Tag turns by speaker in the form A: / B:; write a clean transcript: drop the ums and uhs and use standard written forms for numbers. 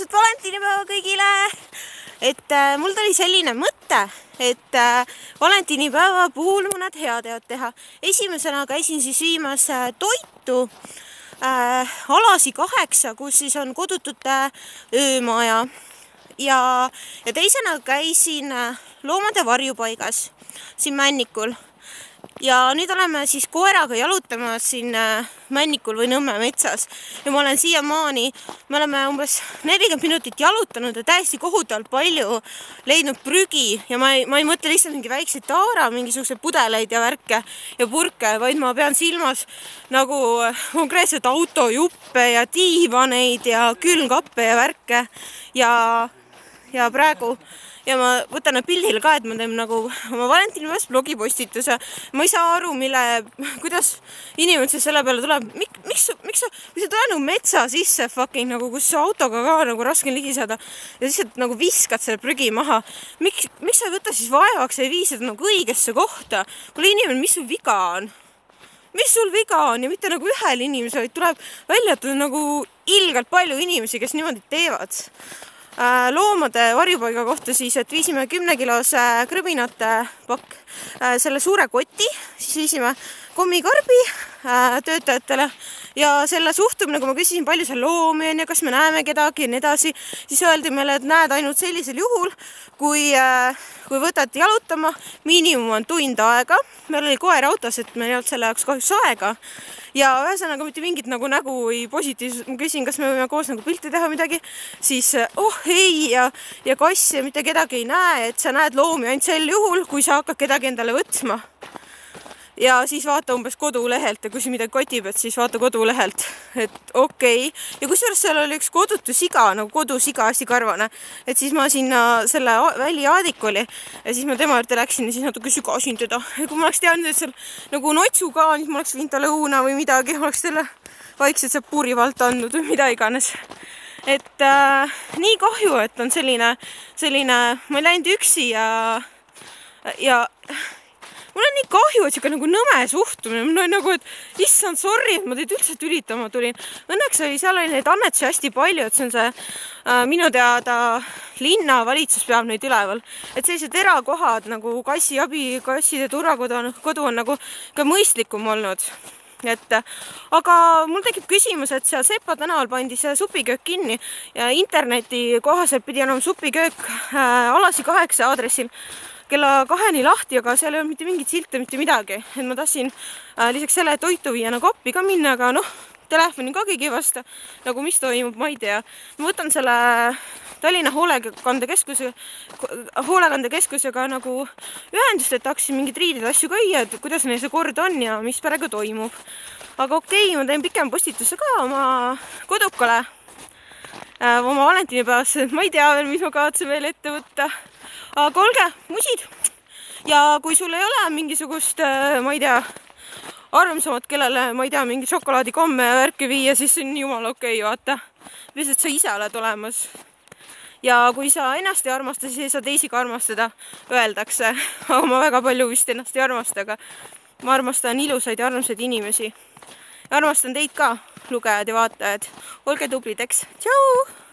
A: ilusat valentinipäeva kõigile! Mul tuli selline mõte, et valentinipäeva puhul mõned heateod teha. Esimesena käisin siis viimas toitu Alasi 8, kus siis on kodutute öömaja. Ja teisena käisin loomade varjupaigas siin Männikul. Ja nüüd oleme siis koeraga jalutamas siin Männikul või Nõmme metsas. Ja ma olen siiamaani, me oleme umbes 40 minutit jalutanud ja täiesti kohutavalt palju leidnud prügi. Ja ma ei mõtle lihtsalt mingi väikseid taara, mingisuguse pudeleid ja värke ja purke, vaid ma pean silmas nagu konkreetselt autojuppe ja diivaneid ja külmkappe ja värke. Ja praegu ja ma võtan need pildile ka, et ma teen nagu oma valentinipäevast blogipostituse. Ma ei saa aru, kuidas inimene selle peale tuleb. Miks sa tuleb nagu metsa sisse fucking, nagu, kus autoga ka nagu raske ligi saada ja lihtsalt nagu viskad selle prügi maha. Miks sa ei võta siis vaevaks ja ei vii seda nagu õigesse kohta? Kuule inimene, mis sul viga on? Mis sul viga on? Ja mitte nagu ühel inimesel, tuleb välja nagu ilgelt palju inimesi, kes niimoodi teevad. Loomade varjupaiga kohta siis, et viisime 10-kilose krõbinate pakk selle suure koti, siis viisime kommikarbi töötajatele ja selle suhtumine, kui ma küsisin, palju seal loomi on ja kas me näeme kedagi ja nii edasi, siis öeldi meile, et näed ainult sellisel juhul, kui võtad jalutama, miinimum on tund aega. Meil oli koer autos, et meil ei olnud selle jaoks kahjuks aega. Ja ühesõnaga mitte mingit nagu nägu või positiivselt. Ma küsin, kas me võime koos nagu pilti teha midagi, siis ei ja kass ja mitte kedagi ei näe, et sa näed loomi ainult sel juhul, kui sa hakkad kedagi endale võtma. Ja siis vaata umbes kodulehelt ja kui sa midagi kotib, et siis vaata kodulehelt, et okei. Ja kusjuures seal oli üks kodutu siga, nagu kodusiga hästi karvane, et siis ma sinna selle välijaadik oli ja siis ma tema juurde läksin ja siis natuke sügasin teda. Ja kui ma oleks teadnud, et seal nagu notsu ka, siis ma oleks viinud talle õuna või midagi, ma oleks selle vaikselt seal puurivalt andnud või mida iganes. Et nii kahju, et on selline, ma ei läinud üksi ja mul on nii kahju, et siuke nagu nõme suhtumine. Mul on nagu, et issand, sorry, et ma teid üldse tülitama tulin. Õnneks seal oli neid annetusi hästi palju, et see on see minu teada linnavalitsus peab neid üleval. Et sellised erakohad nagu kassiabi, kasside turvakodu on nagu ka mõistlikum olnud. Aga mul tekib küsimus, et seal Sepa tänaval pandi see supiköök kinni ja interneti kohaselt pidi enam supiköök Alasi 8 aadressil kella 2 lahti, aga seal ei ole mitte mingit silte, mitte midagi. Et ma tahtsin lisaks selle toitu viia nagu appi ka minna, aga telefoni ka keegi ei vasta. Nagu mis toimub, ma ei tea. Ma võtan selle Tallinna hoolekandekeskusega nagu ühendust, et tahaksin mingid riided asju käia, et kuidas neil see kord on ja mis praegu toimub. Aga okei, ma teen pikem postituse ka oma kodukale oma valentinipäevas. Ma ei tea veel, mis ma kavatsen veel ette võtta. Aga olge, musid! Ja kui sul ei ole mingisugust, ma ei tea, armsamat, kellele, ma ei tea, mingi šokolaadikomme ja värki viia, siis see on jumala okei, vaata. Lihtsalt sa ise oled olemas. Ja kui sa ennast ei armasta, siis ei saa teisi ka armastada, öeldakse. Aga ma väga palju vist ennast ei armasta, aga ma armastan ilusaid ja armsaid inimesi. Ja armastan teid ka, lugejad ja vaatajad. Olge tublid, eks. Tšau!